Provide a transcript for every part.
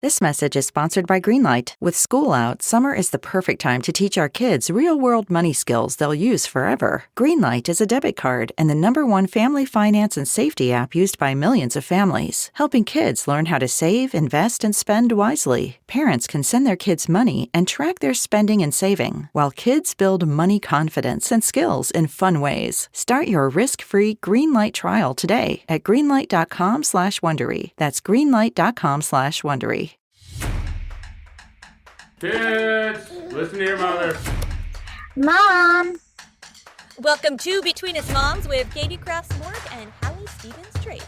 This message is sponsored by Greenlight. With school out, summer is the perfect time to teach our kids real-world money skills they'll use forever. Greenlight is a debit card and the #1 family finance and safety app used by millions of families, helping kids learn how to save, invest, and spend wisely. Parents can send their kids money and track their spending and saving, while kids build money confidence and skills in fun ways. Start your risk-free Greenlight trial today at greenlight.com/Wondery. That's greenlight.com/Wondery. Kids, listen to your mother. Mom! Welcome to Between Us Moms with Carolyn Krause and Hallie Stevens-Drake.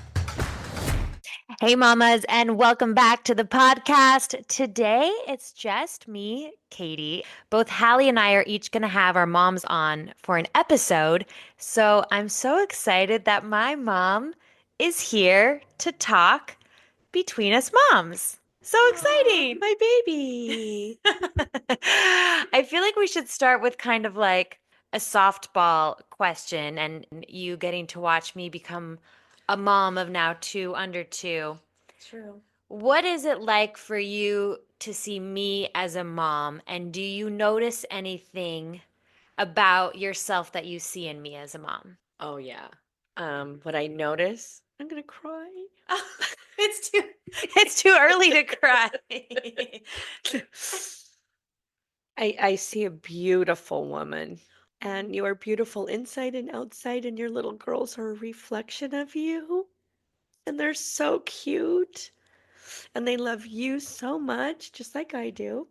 Hey, mamas, and welcome back to the podcast. Today, it's just me, Katie. Both Hallie and I are each going to have our moms on for an episode. So I'm so excited that my mom is here to talk Between Us Moms. So exciting, my baby. I feel like we should start with kind of like a softball question and you getting to watch me become a mom of now 2 under 2. True. What is it like for you to see me as a mom? And do you notice anything about yourself that you see in me as a mom? Oh yeah. What I notice, I'm gonna cry. It's too early to cry. I see a beautiful woman, and you are beautiful inside and outside, and your little girls are a reflection of you, and they're so cute, and they love you so much, just like I do.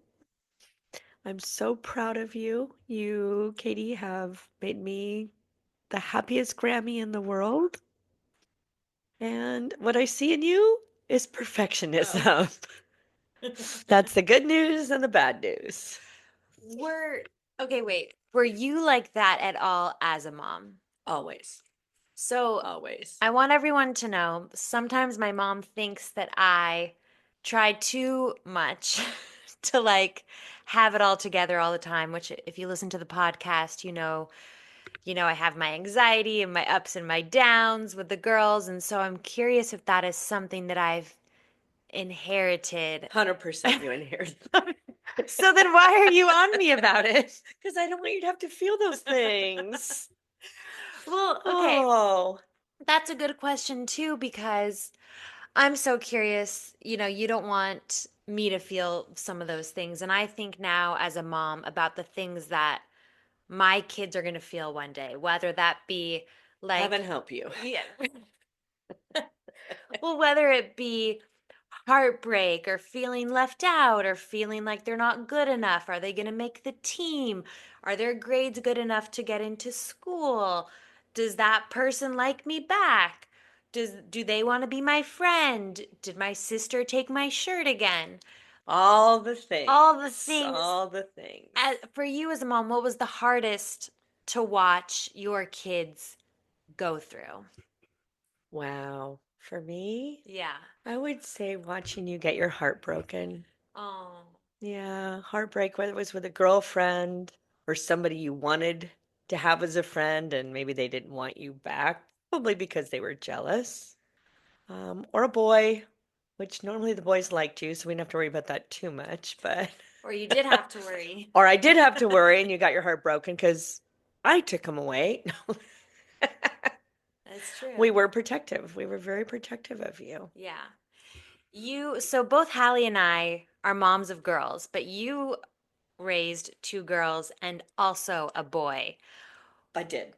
I'm so proud of you. You, Katie, have made me the happiest Grammy in the world. And what I see in you is perfectionism. That's the good news and the bad news. Okay, wait. Were you like that at all as a mom? Always. So Always. I want everyone to know sometimes my mom thinks that I try too much to like have it all together all the time, which if you listen to the podcast, I have my anxiety and my ups and my downs with the girls. And so I'm curious if that is something that I've inherited. 100% you inherited. So then why are you on me about it? Because I don't want you to have to feel those things. Well, okay. Oh. That's a good question too, because I'm so curious. You don't want me to feel some of those things. And I think now as a mom about the things that my kids are going to feel one day, whether that be like, Heaven help you. yeah. Well, whether it be heartbreak or feeling left out or feeling like they're not good enough. Are they going to make the team? Are their grades good enough to get into school? Does that person like me back? Do they want to be my friend? Did my sister take my shirt again? All the things. All the things. All the things. For you as a mom, what was the hardest to watch your kids go through? Wow. For me, Yeah. I would say watching you get your heart broken. Oh. Yeah, heartbreak, whether it was with a girlfriend or somebody you wanted to have as a friend and maybe they didn't want you back, probably because they were jealous. Or a boy, which normally the boys liked you, so we didn't have to worry about that too much, but Or you did have to worry. or I did have to worry and you got your heart broken because I took him away. That's true. We were protective. We were very protective of you. Yeah. So both Hallie and I are moms of girls, but you raised 2 girls and also a boy. I did.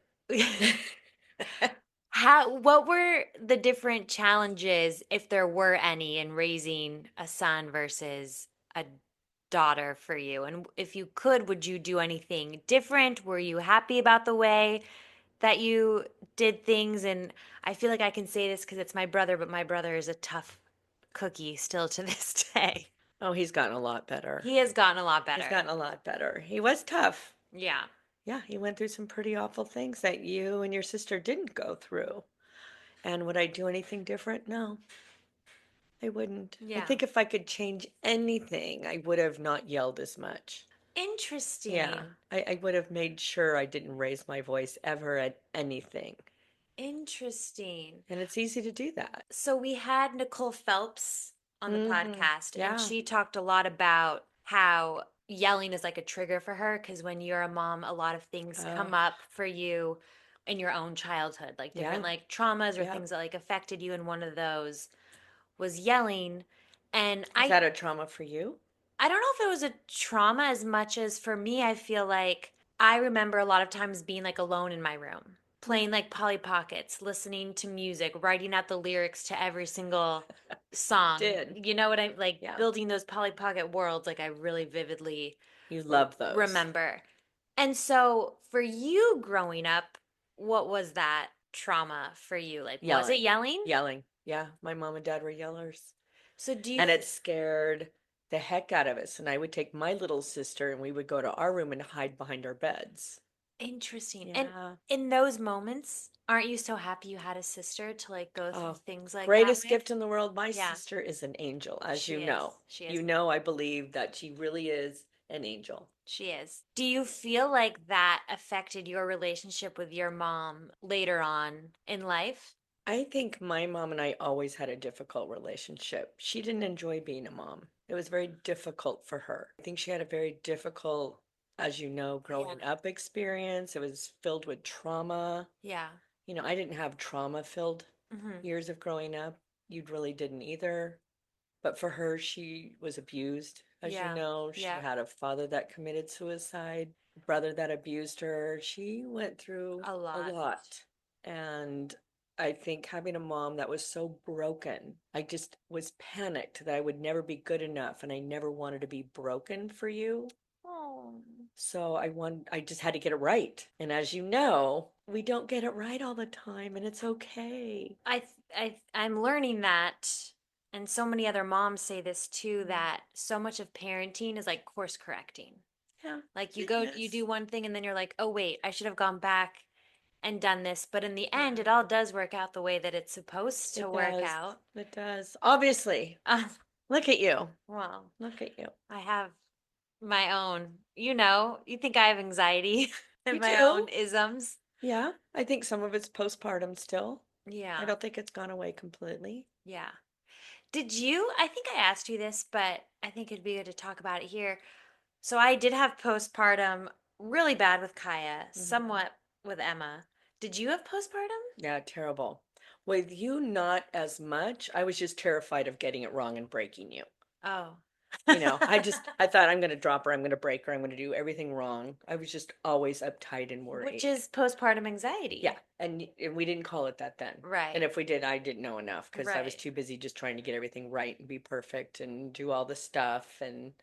What were the different challenges, if there were any, in raising a son versus a daughter for you? And if you could, would you do anything different? Were you happy about the way that you did things? And I feel like I can say this because it's my brother, but my brother is a tough cookie still to this day. Oh, he's gotten a lot better. He has gotten a lot better. He's gotten a lot better. He was tough. Yeah. Yeah, he went through some pretty awful things that you and your sister didn't go through. And would I do anything different? No, I wouldn't. I Yeah. think if I could change anything, I would have not yelled as much. Interesting. Yeah, I would have made sure I didn't raise my voice ever at anything. Interesting. And it's easy to do that. So we had Nicole Phelps on the podcast, and Yeah. she talked a lot about how yelling is like a trigger for her because when you're a mom, a lot of things come up for you in your own childhood, like different Yeah. like traumas or Yeah. things that like affected you, and one of those was yelling. And Is that a trauma for you? I don't know if it was a trauma as much as for me, I feel like I remember a lot of times being like alone in my room, playing like Polly Pockets, listening to music, writing out the lyrics to every single song. Did. You know what I like Yeah. building those Polly Pocket worlds like I really vividly You love those. remember. And so for you growing up, what was that trauma for you? Like was it yelling? Yelling. Yeah. My mom and dad were yellers. So do you And it scared the heck out of us. And I would take my little sister and we would go to our room and hide behind our beds. Interesting. And Yeah. in those moments, aren't you so happy you had a sister to like go through Oh, things like that greatest with? gift in the world. My Yeah, sister is an angel, as she you is. know. She is. You know, I believe that she really is an angel. She is. Do you feel like that affected your relationship with your mom later on in life? I think my mom and I always had a difficult relationship. She didn't enjoy being a mom. It was very difficult for her. I think she had a very difficult, as you know, growing up experience. It was filled with trauma. Yeah. You know, I didn't have trauma filled Mm-hmm. years of growing up. You really didn't either. But for her, she was abused. As you Yeah. know, she Yeah. had a father that committed suicide, a brother that abused her. She went through A a lot. lot. And I think having a mom that was so broken, I just was panicked that I would never be good enough and I never wanted to be broken for you. Oh. So I just had to get it right. And as you know, we don't get it right all the time and it's okay. I'm learning that, and so many other moms say this too, that so much of parenting is like course correcting. Yeah. Like you it go, you is. do one thing, and then you're like, oh, wait, I should have gone back and done this. But in the end, it Yeah. all does work out the way that it's supposed to It work does. out. It does. Obviously. Uh, Look at you. well, Look at you. I have my own, you think I have anxiety You and my own do? isms. Yeah. I think some of it's postpartum still. I Yeah. don't think it's gone away completely. Yeah. I think I asked you this, but I think it'd be good to talk about it here. So I did have postpartum really bad with Kaya, Mhm. somewhat with Emma. Did you have postpartum? Yeah, terrible. With you, not as much. I was just terrified of getting it wrong and breaking you. Oh. You know, I thought I'm going to drop her, I'm going to break her, I'm going to do everything wrong. I was just always uptight and Which worried. is postpartum anxiety. Yeah, and we didn't call it that then. Right. And if we did, I didn't know enough because I was Right. too busy just trying to get everything right and be perfect and do all the stuff and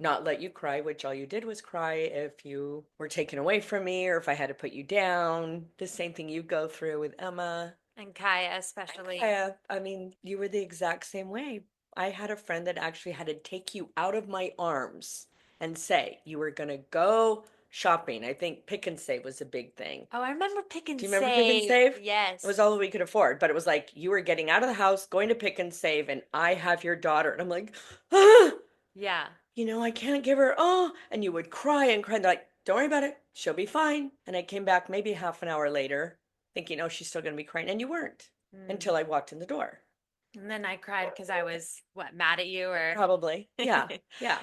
not let you cry, which all you did was cry if you were taken away from me or if I had to put you down. The same thing you go through with Emma. And Kaya especially. I mean, you were the exact same way. I had a friend that actually had to take you out of my arms and say you were going to go shopping. I think Pick and Save was a big thing. Oh, I remember Pick and Do you remember Pick and Save. Save? Yes. It was all that we could afford, but it was like you were getting out of the house, going to Pick and Save, and I have your daughter. And I'm like, ah, Yeah. you know, I can't give her, oh. And you would cry and cry. And they're like, don't worry about it. She'll be fine. And I came back maybe half an hour later thinking, oh, she's still going to be crying. And you weren't until I walked in the door. And then I cried because I was, what, mad at you or? Probably. Yeah. Yeah.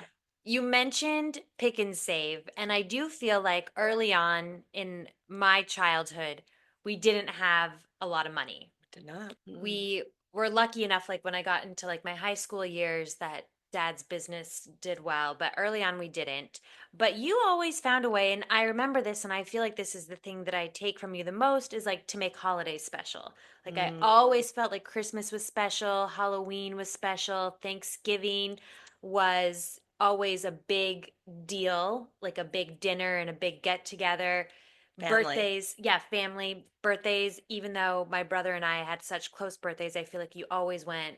You mentioned Pick and Save, and I do feel like early on in my childhood, we didn't have a lot of money. Did not. We were lucky enough, like when I got into like my high school years, that dad's business did well, but early on we didn't. But you always found a way, and I remember this, and I feel like this is the thing that I take from you the most is like to make holidays special. Like I always felt like Christmas was special, Halloween was special, Thanksgiving was always a big deal, like a big dinner and a big get together. Family. Birthdays, yeah, family, birthdays, even though my brother and I had such close birthdays, I feel like you always went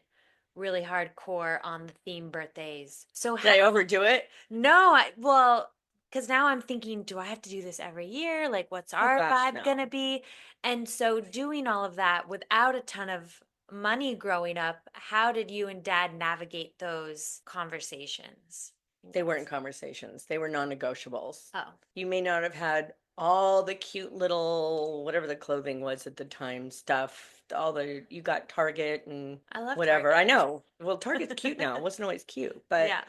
really hardcore on the theme birthdays. So Did I overdo it? no, well, because now I'm thinking, do I have to do this every year? Like, what's Oh, our gosh, vibe no. gonna be? And so doing all of that without a ton of money growing up, how did you and dad navigate those conversations? They weren't conversations. They were non-negotiables. Oh, You may not have had all the cute little, whatever the clothing was at the time, stuff, you got Target and I love whatever. I Target. know. Well, Target's cute now. It wasn't always cute, but Yeah.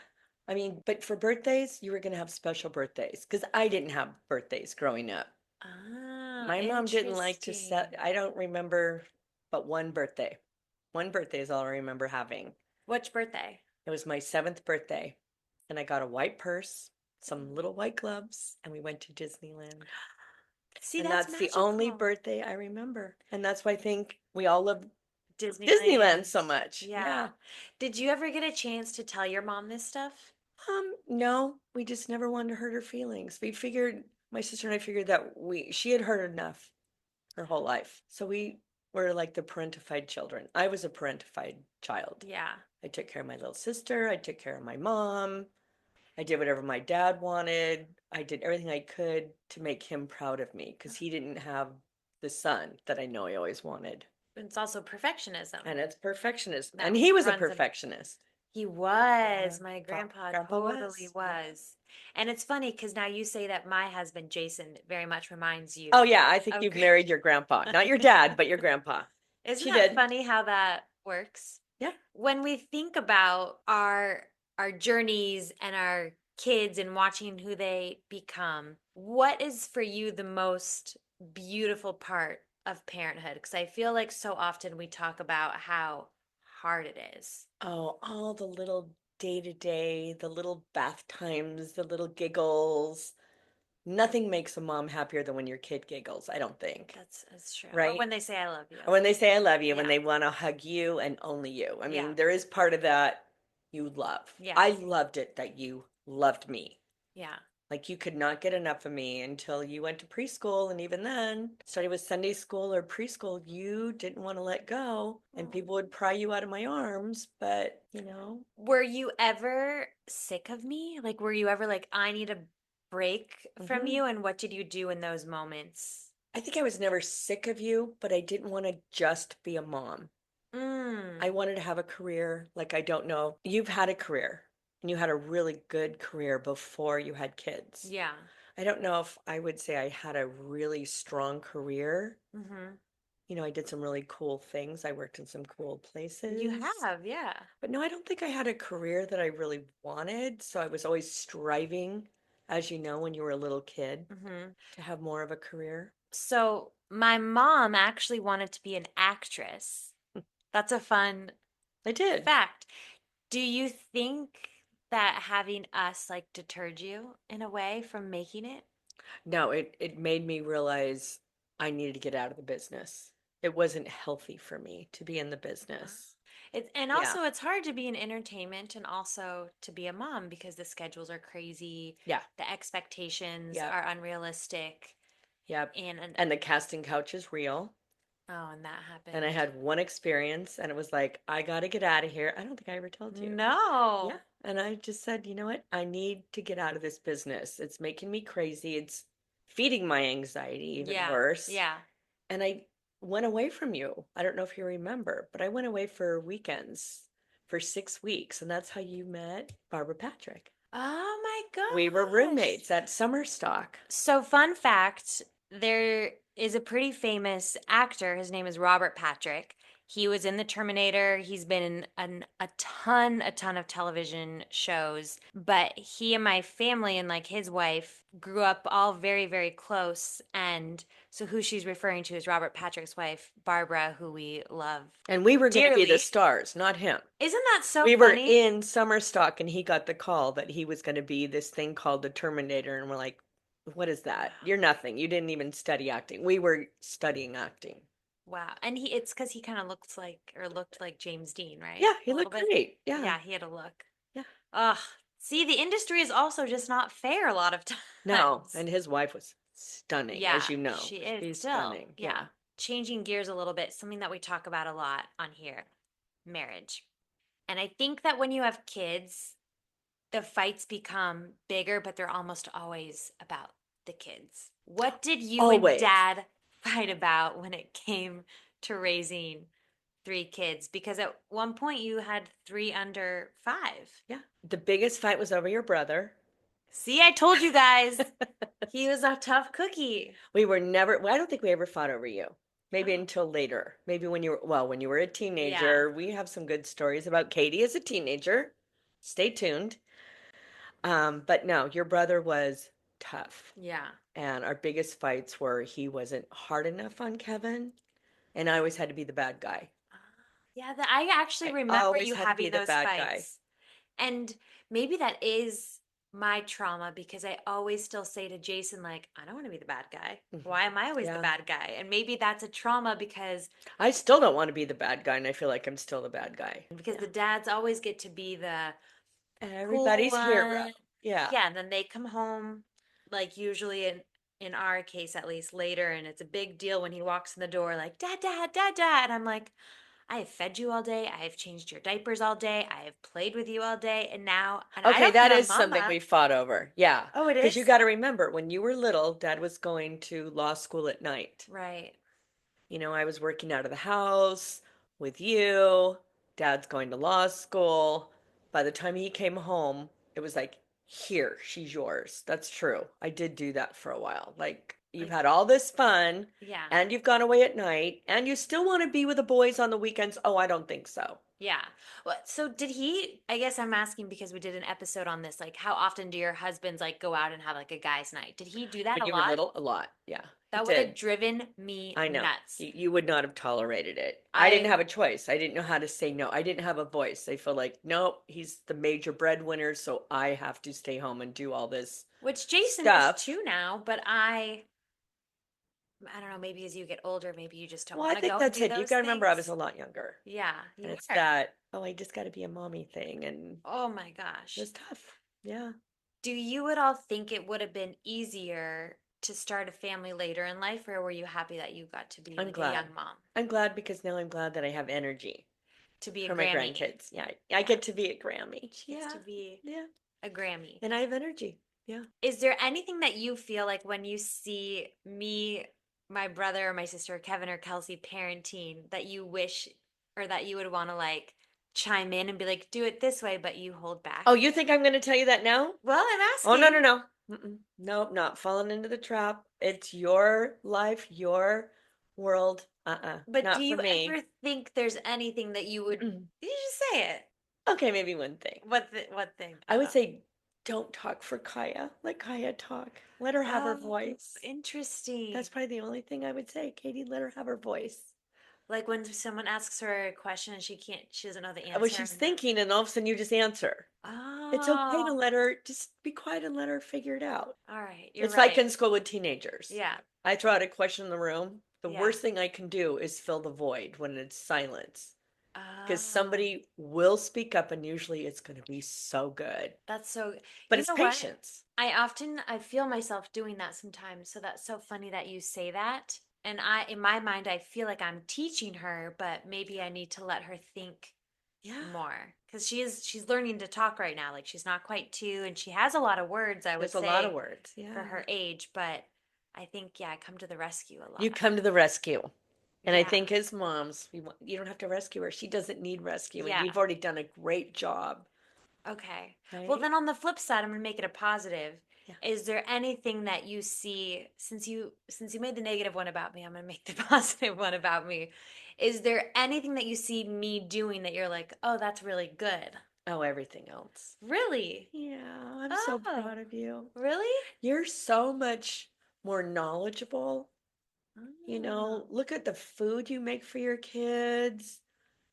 I mean, but for birthdays, you were going to have special birthdays because I didn't have birthdays growing up. Oh, My mom didn't like to interesting. I don't remember but one birthday. One birthday is all I remember having. Which birthday? It was my 7th birthday, and I got a white purse, some little white gloves, and we went to Disneyland. See, And that's that's the only magical. birthday I remember. And that's why I think we all love Disneyland Disneyland. so much. Yeah. Yeah. Did you ever get a chance to tell your mom this stuff? No, we just never wanted to hurt her feelings. We figured, my sister and I figured that she had heard enough her whole life. So we were like the parentified children. I was a parentified child. Yeah. I took care of my little sister. I took care of my mom. I did whatever my dad wanted. I did everything I could to make him proud of me because he didn't have the son that I know he always wanted. It's also perfectionism. And it's perfectionism. That And he was a runs in- perfectionist. He was. Yeah, My Grandpa totally was. was. And it's funny because now you say that my husband, Jason, very much reminds you Oh, yeah. I think of you've married your grandpa. Not your dad, but your grandpa. Isn't She that did. funny how that works? Yeah. When we think about our journeys and our kids and watching who they become, what is for you the most beautiful part of parenthood? Because I feel like so often we talk about how hard it is. Oh, all the little day to day, the little bath times, the little giggles. Nothing makes a mom happier than when your kid giggles, I don't think. That's true. Or Right? when they say I love you. Or when they say I love you, when Yeah. they want to hug you and only you. I Yeah. mean, there is part of that you love. Yeah. I loved it that you loved me. Yeah. Like you could not get enough of me until you went to preschool. And even then, starting with Sunday school or preschool, you didn't want to let go. And people would pry you out of my arms. But, Were you ever sick of me? Like, were you ever like, I need a break from Mhm. you? And what did you do in those moments? I think I was never sick of you, but I didn't want to just be a mom. I Mm. wanted to have a career. Like, I don't know. You've had a career and you had a really good career before you had kids. Yeah. I don't know if I would say I had a really strong career. Mm-hmm. I did some really cool things. I worked in some cool places. You have, yeah. But no, I don't think I had a career that I really wanted. So I was always striving, as you know, when you were a little kid, Mm-hmm. to have more of a career. So my mom actually wanted to be an actress. That's a fun I did. fact. Do you think that having us like deterred you in a way from making it? No, it made me realize I needed to get out of the business. It wasn't healthy for me to be in the business. And Yeah. also it's hard to be in entertainment and also to be a mom because the schedules are crazy. Yeah. The expectations Yeah. are unrealistic. Yep. And And the casting couch is real. oh, and that happened. And I had one experience and it was like, I got to get out of here. I don't think I ever told you. No. Yeah. And I just said, you know what? I need to get out of this business. It's making me crazy. It's feeding my anxiety even Yeah. worse. Yeah. And I went away from you. I don't know if you remember, but I went away for weekends for 6 weeks. And that's how you met Barbara Patrick. Oh my gosh. We were roommates at Summer Stock. So, fun fact, there is a pretty famous actor. His name is Robert Patrick. He was in The Terminator. He's been in a ton of television shows. But he and my family and like his wife grew up all very, very close. And so who she's referring to is Robert Patrick's wife, Barbara, who we love. And we were going to be the dearly. stars, not him. Isn't that so We were funny? in Summer Stock and he got the call that he was going to be this thing called the Terminator. And we're like, what is that? You're nothing. You didn't even study acting. We were studying acting. Wow. And it's because he kind of looked like James Dean, right? Yeah, he A little looked bit. great. Yeah. Yeah, he had a look. Yeah. Ugh. See, the industry is also just not fair a lot of times. No, and his wife was stunning, Yeah, as you know. she is She's still. stunning. Yeah. Changing gears a little bit, something that we talk about a lot on here, marriage. And I think that when you have kids, the fights become bigger, but they're almost always about the kids. What did you Always. and Dad fight about when it came to raising 3 kids? Because at one point you had 3 under 5. Yeah. The biggest fight was over your brother. See, I told you guys. He was a tough cookie. We were never, well, I don't think we ever fought over you. Maybe Oh. until later. Maybe when you were, well, when you were a Yeah. teenager. We have some good stories about Katie as a teenager. Stay tuned. But no, your brother was tough. Yeah. And our biggest fights were he wasn't hard enough on Kevin, and I always had to be the bad guy. Yeah, I actually I remember always you had to having be the those bad guy. fights. And maybe that is my trauma because I always still say to Jason, like, I don't want to be the bad guy. Why am I always the Yeah. bad guy? And maybe that's a trauma because I still don't want to be the bad guy, and I feel like I'm still the bad guy. the dads always get to be the cool Everybody's hero. one. Yeah. Yeah, and then they come home, like usually in our case at least later, and it's a big deal when he walks in the door, like, Dad, Dad, Dad, Dad. And I'm like, I have fed you all day. I have changed your diapers all day. I have played with you all day. And now, and I Okay, don't care, that is something Mama. we fought over. Yeah. Oh, it Because you is? got to remember, when you were little, Dad was going to law school at night. Right. You know, I was working out of the house with you. Dad's going to law school. By the time he came home, it was like, here, she's yours. That's true. I did do that for a while. Like, you've Like, had all this fun, yeah. and you've gone away at night, and you still want to be with the boys on the weekends. Oh, I don't think so. Yeah. Well, so did he, I guess I'm asking because we did an episode on this, like how often do your husbands like go out and have like a guys' night? Did he do that When a you were lot? little, a lot. Yeah, he That would have did. driven me I know. nuts. You would not have tolerated it. I didn't I, have a choice. I didn't know how to say no. I didn't have a voice. I feel like, nope, he's the major breadwinner, so I have to stay home and do all this which Jason is stuff. too now, but I don't know, maybe as you get older, maybe you just don't Well, I want to think go and that's do it. You those got to remember I was things. a lot younger. Yeah, And you it's were. that, oh, I just got to be a mommy thing. And Oh my it gosh. was tough. Yeah. Do you at all think it would have been easier to start a family later in life, or were you happy that you got to be I'm like a glad. young mom, I'm glad because now I'm glad that I have energy to be a for my Grammy? grandkids. Yeah. I Yeah, get to be a Grammy. she gets Yeah. to be Yeah. a Grammy. And I have energy. Yeah. Is there anything that you feel like when you see me, my brother, or my sister, Kevin or Kelsey parenting that you wish or that you would want to like chime in and be like, do it this way, but you hold back? Oh, you think I'm going to tell you that now? Well, I'm Oh, no, asking. no, no. Mm-mm. Nope, not falling into the trap. It's your life, your world. But do Not for you me. ever think there's anything that you would, Mm-mm. you just say it. Okay, maybe one thing. What thing I would though? say don't talk for Kaya. Let Kaya talk. Let her have her Oh, voice. interesting. That's probably the only thing I would say. Katie, let her have her voice. Like when someone asks her a question and she doesn't know the Well, answer. she's And thinking, and all of a sudden you just answer. It's okay to oh, let her just be quiet and let her figure it out. all right. You're It's like right. in school with teenagers. Yeah. I throw out a question in the room. The Yeah. worst thing I can do is fill the void when it's silence. Because Oh, somebody will speak up and usually it's going to be so good. that's so, But you it's know what? patience. I feel myself doing that sometimes. So that's so funny that you say that. And in my mind, I feel like I'm teaching her, but maybe I need to let her think Yeah. more because she's learning to talk right now. Like she's not quite two, and she has a lot of words, I would There's a lot say, of words. for Yeah. her age. But I think, yeah, I come to the rescue a You lot. come to the rescue. And I Yeah. think as moms, you don't have to rescue her. She doesn't need rescuing. Yeah. You've already done a great job. Okay. Well, Right? then on the flip side, I'm gonna make it a positive. Yeah. Is there anything that you see since you made the negative one about me, I'm gonna make the positive one about me. Is there anything that you see me doing that you're like, oh, that's really good? Oh, everything else. Really? Yeah, I'm so Oh, proud of you. really? You're so much more knowledgeable. Oh, Look at the food you make for your kids.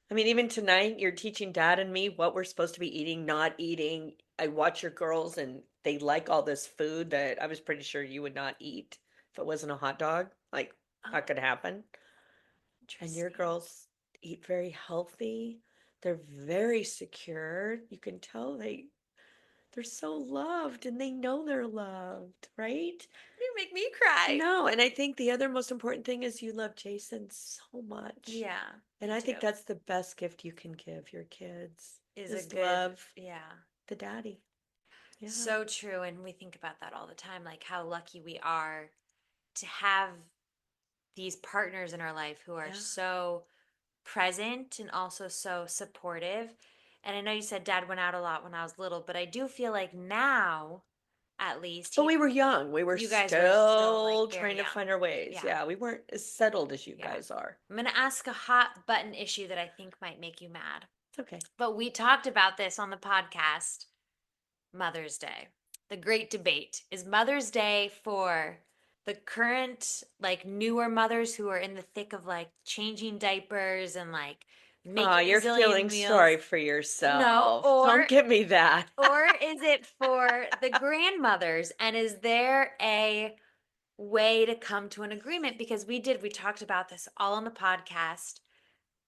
I mean, even tonight, you're teaching dad and me what we're supposed to be eating, not eating. I watch your girls and they like all this food that I was pretty sure you would not eat if it wasn't a hot dog. Like, oh, that could happen. And your interesting. girls eat very healthy. They're very secure. You can tell they're so loved and they know they're loved, right? You make me cry. No, and I think the other most important thing is you love Jason so much. Yeah, And me I think too. that's the best gift you can give your kids Is a is good, love yeah. the daddy. Yeah. So true. And we think about that all the time, like how lucky we are to have these partners in our life who are Yeah. so present and also so supportive. And I know you said dad went out a lot when I was little, but I do feel like now at least. But we were young. We were You guys were still, like, still very trying to young. find our ways. Yeah. Yeah, we weren't as settled as you Yeah. guys are. I'm going to ask a hot button issue that I think might make you mad. It's okay. But we talked about this on the podcast, Mother's Day. The great debate. Is Mother's Day for the current, like, newer mothers who are in the thick of, like, changing diapers and, like, making a You're zillion feeling meals? sorry for No, yourself. or Don't give me that. or is it for the grandmothers? And is there a way to come to an agreement? Because we talked about this all on the podcast.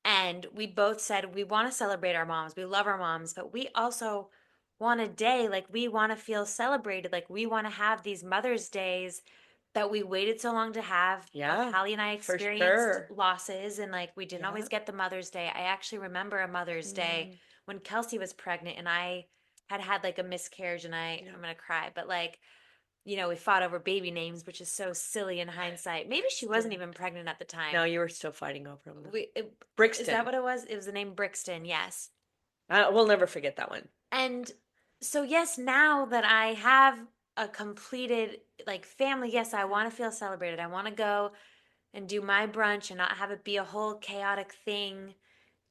And we both said we want to celebrate our moms. We love our moms, but we also want a day like we want to feel celebrated. Like we want to have these Mother's Days that we waited so long to have. Yeah, Hallie and I for experienced sure. losses and like we didn't Yeah. always get the Mother's Day. I actually remember a Mother's Day when Kelsey was pregnant and I had like a miscarriage and I'm going to cry, but like we fought over baby names, which is so silly in hindsight. Maybe she wasn't even pregnant at the time. No, you were still fighting over them. Brixton. Is that Brixton. what it was? It was the name Brixton, yes. We'll never forget that one. And so, yes, now that I have a completed like family, yes, I want to feel celebrated. I want to go and do my brunch and not have it be a whole chaotic thing.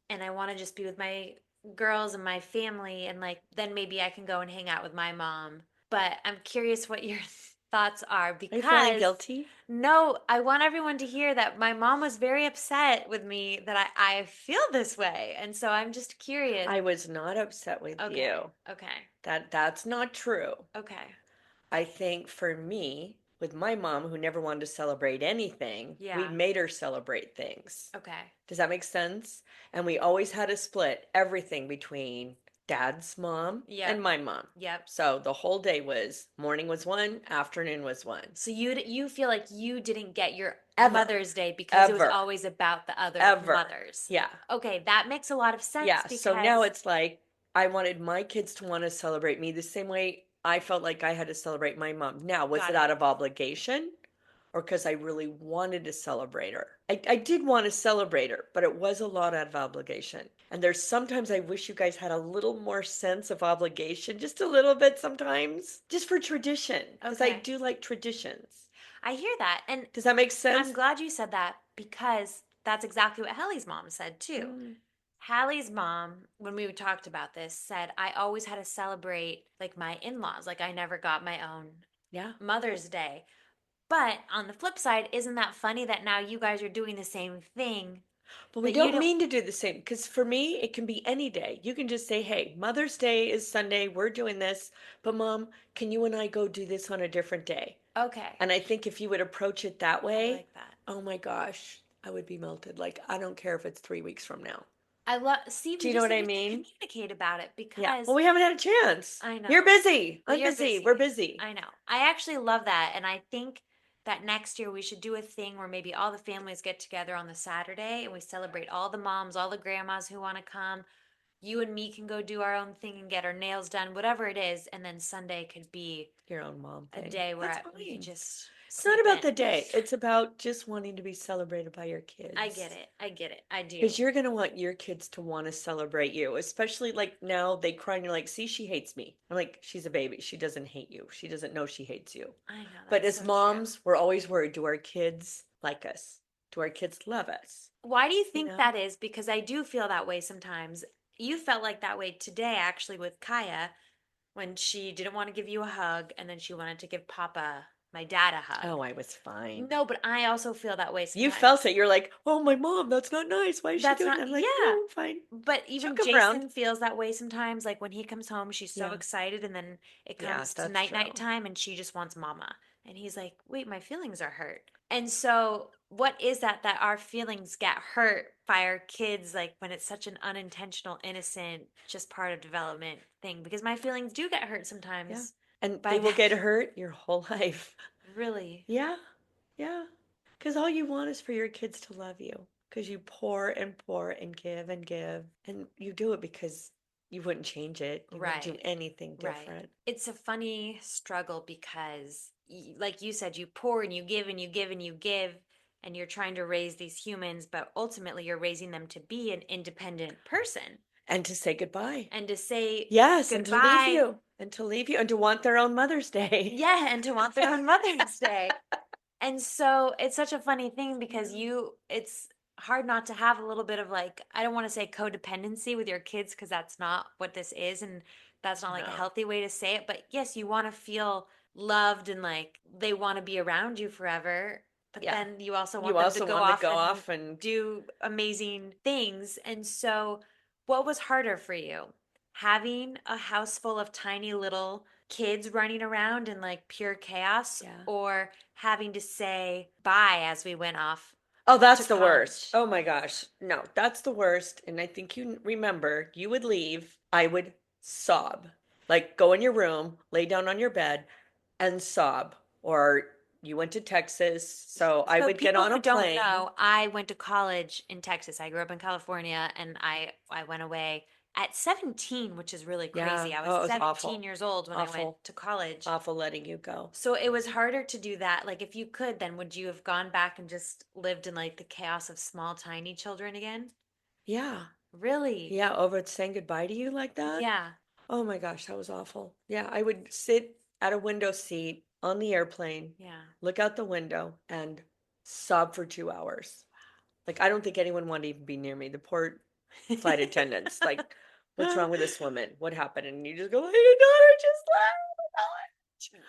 And I want to just be with my girls and my family. And like, then maybe I can go and hang out with my mom. But I'm curious what your thoughts are because. Are you feeling guilty? No, I want everyone to hear that my mom was very upset with me that I feel this way. And so I'm just curious. I was not upset with you. Okay. That's not true. Okay. I think for me, with my mom who never wanted to celebrate anything, we Yeah. made her celebrate things. Okay. Does that make sense? And we always had to split everything between dad's mom Yep. and my mom. Yep. So the whole day was morning was one, afternoon was one. So you feel like you didn't get your Ever. Mother's Day because it was Ever. always about the other Ever. mothers. Yeah. Okay, that makes a lot of sense. Yeah. Because So now it's like I wanted my kids to want to celebrate me the same way I felt like I had to celebrate my mom. Now, was Got it it. out of obligation or because I really wanted to celebrate her? I did want to celebrate her, but it was a lot out of obligation. And there's sometimes I wish you guys had a little more sense of obligation, just a little bit sometimes, just for tradition. Because I Okay. do like traditions. I hear that. And Does that make sense? I'm glad you said that because that's exactly what Hallie's mom said too. Hallie's mom, when we talked about this, said I always had to celebrate like my in-laws. Like I never got my own Mother's Day. But on the flip side, isn't that funny that now you guys are doing the same thing? But we that you don't mean to do the same because for me, it can be any day. You can just say, hey, Mother's Day is Sunday. We're doing this. But mom, can you and I go do this on a different day? Okay. And I think if you would approach it that way, I like that. oh my gosh, I would be melted. Like, I don't care if it's 3 weeks from now. I love. See, Do you we know just what I need to mean? communicate about it because Yeah. Well, we haven't had a chance. I know. You're busy. Well, I'm you're busy. We're busy. I know. I actually love that, and I think that next year we should do a thing where maybe all the families get together on the Saturday and we celebrate all the moms, all the grandmas who want to come. You and me can go do our own thing and get our nails done, whatever it is, and then Sunday could be Your own mom a thing. day where That's we can fine. just. It's not sleep about in. the day. It's about just wanting to be celebrated by your kids. I get it. I get it. I do. Because you're going to want your kids to want to celebrate you, especially like now they cry and you're like, see, she hates me. I'm like, she's a baby. She doesn't hate you. She doesn't know she hates you. I know. But that's as so moms, we're always worried, do our kids like us? Do our kids love us? true. Why do you think know? that is? Because I do feel that way sometimes. You felt like that way today, actually, with Kaya, when she didn't want to give you a hug and then she wanted to give Papa, my dad, a hug. Oh, I was fine. No, but I also feel that way sometimes. You felt it. You're like, oh, my mom, that's not nice. Why is she That's doing not- that? I'm like, yeah. no, I'm fine. But even Joke Jason around. feels that way sometimes. Like when he comes home, she's so Yeah. excited, and then it Yeah, comes to that's night true. time, and she just wants mama. And he's like, "Wait, my feelings are hurt." And so, what is that our feelings get hurt by our kids? Like when it's such an unintentional, innocent, just part of development thing. Because my feelings do get hurt sometimes. Yeah. And By they will that. get hurt your whole life. Really. Yeah. Yeah. Because all you want is for your kids to love you. Because you pour and pour and give and give. And you do it because you wouldn't change it. You wouldn't do Right. anything Right. different. It's a funny struggle because, like you said, you pour and you give and you give and you give, and you're trying to raise these humans, but ultimately you're raising them to be an independent person. And to say goodbye. and to say Yes, and to leave goodbye. you. And to leave you and to want their own Mother's Day. Yeah, and to want their own Mother's Day. And so it's such a funny thing because it's hard not to have a little bit of like, I don't want to say codependency with your kids because that's not what this is. And that's not like a No. healthy way to say it. But yes, you want to feel loved and like they want to be around you forever. But Yeah. then you also You want them to also want to go and off and do amazing things. And so, what was harder for you? Having a house full of tiny little kids running around in like pure chaos, Yeah. or having to say bye as we went off Oh, that's to the worst. college? Oh my gosh. No, that's the worst. And I think you remember, you would leave, I would sob. Like go in your room, lay down on your bed and sob. Or you went to Texas, so I So would get people on who a don't plane. know, I went to college in Texas. I grew up in California and I went away at 17, which is really Yeah. crazy. I Oh, it was was 17 awful. years old when I went Awful. to college. Awful letting you go. So it was harder to do that. Like if you could, then would you have gone back and just lived in like the chaos of small tiny children again? Yeah. Really? Yeah, over saying goodbye to you like that? Yeah. Oh my gosh, that was awful. Yeah, I would sit at a window seat on the airplane, Yeah. look out the window, and sob for 2 hours. Like, I don't think anyone wanted to even be near me. The poor flight attendants, like, what's wrong with this woman? What happened? And you just go, like, your daughter just left.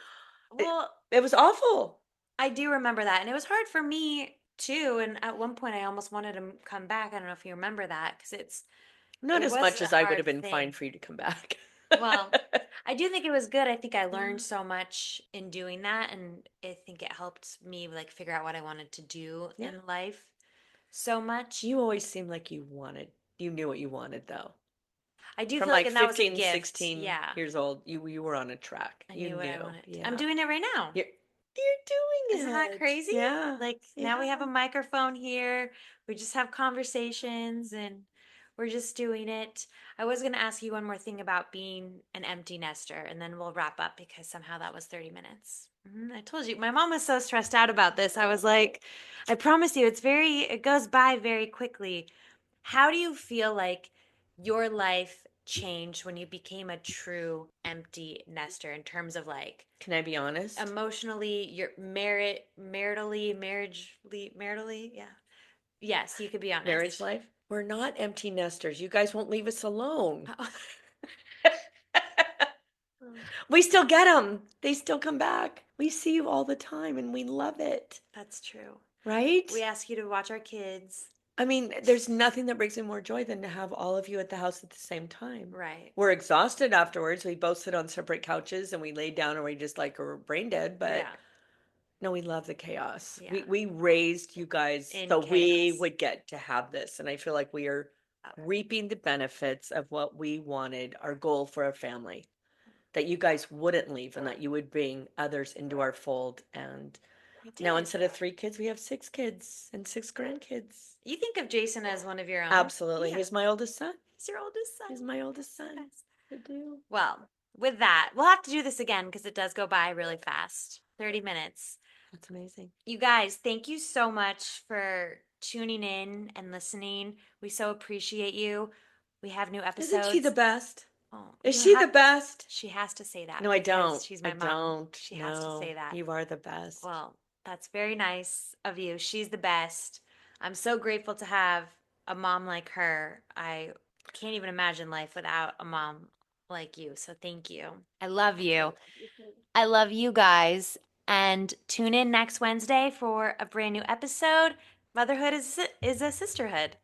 Well, It was awful. I do remember that. And it was hard for me too. And at one point, I almost wanted to come back. I don't know if you remember that because Not it as was much a as I would hard have been fine thing. for you to come back. Well, I do think it was good. I think I learned so much in doing that. And I think it helped me like figure out what I wanted to do Yeah. in life so much. You always seemed like you knew what you wanted, though. I do From feel like, like and that was a 15, gift. 16 Yeah. years old, you were on a track. I You knew what I knew. wanted. Yeah. I'm doing it right now. You're doing Isn't that it. crazy? Yeah. Like now we have a Yeah. microphone here. We just have conversations and we're just doing it. I was going to ask you one more thing about being an empty nester and then we'll wrap up because somehow that was 30 minutes. I told you, my mom was so stressed out about this. I was like, I promise you, it goes by very quickly. How do you feel like your life changed when you became a true empty nester in terms of like Can I be honest? emotionally, your maritally, yeah. Yes, you could be honest. Marriage life? We're not empty nesters. You guys won't leave us alone. We still get them. They still come back. We see you all the time and we love it. That's true. Right? We ask you to watch our kids. I mean, there's nothing that brings me more joy than to have all of you at the house at the same time. Right. We're exhausted afterwards. We both sit on separate couches and we lay down and we just like are brain dead, but Yeah. no, we love the chaos. Yeah. We raised you guys In so we chaos. would get to have this. And I feel like we are reaping the benefits of what we wanted, our goal for a family. That you guys wouldn't leave and that you would bring others into our fold. And We now did. instead of 3 kids, we have 6 kids and 6 grandkids. You think of Jason as one of your own? Absolutely. Yeah. He's my oldest son. He's your oldest son. He's my oldest son. Yes. I do. Well, with that, we'll have to do this again because it does go by really fast. 30 minutes. That's amazing. You guys, thank you so much for tuning in and listening. We so appreciate you. We have new episodes. Isn't she the best? Oh, Is you she the have- best? She has to say that. No, I because don't. She's my I mom. don't. She has to say that. You are the best. Well, that's very nice of you. She's the best. I'm so grateful to have a mom like her. I can't even imagine life without a mom like you. So thank you. I love you. I love you guys. And tune in next Wednesday for a brand new episode. Motherhood is a sisterhood.